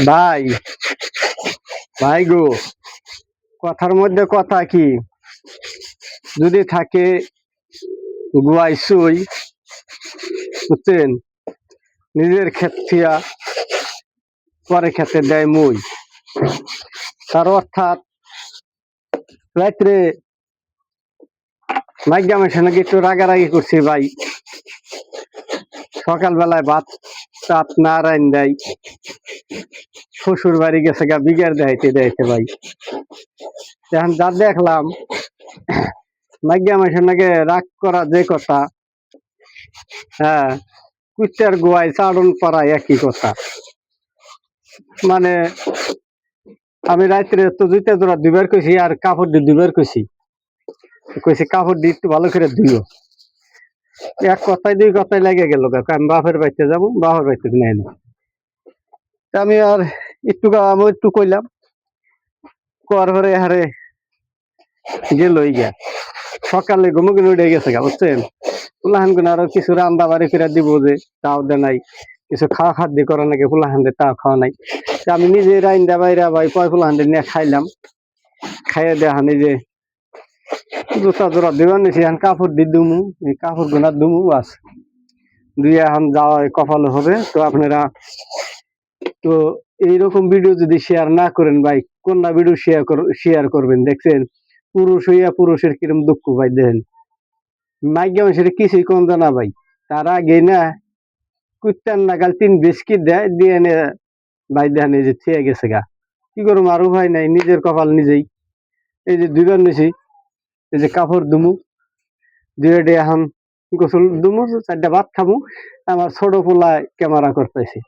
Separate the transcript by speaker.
Speaker 1: ভাই, ভাই গো, কথার মধ্যে কথা কি, যদি থাকে গুয়াই সুই, বুঝছেন, নিজের ক্ষেত থিয়া পরে খেতে দেয় মই। তার অর্থাৎ রাত্রে মাইগ্যা আমার সঙ্গে একটু রাগারাগি করছি ভাই, সকালবেলায় ভাত টাত না রাইন দেয়, শ্বশুর বাড়ি গেছে গা বিঘার দেখাইতে দেখাইতে ভাই। এখন যা দেখলাম মাইগ্যা আমার সঙ্গে রাগ করা যে কথা, হ্যাঁ, কুত্তার গোয়ায় চাড়ন পড়া একই কথা। মানে আমি রাত্রে তো জুতা জোড়া দুবার কইছি আর কাপড় দিয়ে দুবার কইছি, কইছি কাপড় দিয়ে একটু ভালো করে ধুইও। এক কথায় দুই কথায় লেগে গেল, আমি বাপের বাড়িতে যাবো, বাপের বাড়িতে নেই না। আমি আর আমি একটু কইলাম, কর পরে হারে গেল গিয়া সকালে ঘুমো ঘুমে উঠে গেছে গা, বুঝছেন। ফুলাহান গুলো আরো কিছু রান্না বাড়ি করে দিব, যে তাও দে নাই, কিছু খাওয়া খাদ্য করা নাকি ফুলাহান তাও খাওয়া নাই। আমি নিজে রাইন্দা বাইরা ভাই পয় ফুলাহান নিয়ে খাইলাম, খাইয়ে দেখা নিজে জুতা জোড়া দিবার নিছি, এখন কাপড় দিয়ে দুমু, এই কাপড় গুলা দুমু বাস দুই এখন যাওয়া কপাল হবে। তো আপনারা তো এইরকম ভিডিও যদি শেয়ার না করেন ভাই, কোন না ভিডিও শেয়ার করবেন। দেখছেন পুরুষ হইয়া পুরুষের কিরম দুঃখ ভাই, দেখেন মাইগ্যা মানুষের কিছুই কম জানা ভাই, তার আগে না কুত্তার নাগাল 3 বিস্কিট দেয় দিয়ে এনে ভাই দেখেন এই যে থিয়ে গেছে গা। কি করবো, আরো ভাই নাই, নিজের কপাল নিজেই। এই যে দুইবার নিছি, এই যে কাপড় দুমু, দুইটা এখন গোসল দুমু, 4টা ভাত খামু। আমার ছোট পোলায় ক্যামেরা করতেছি।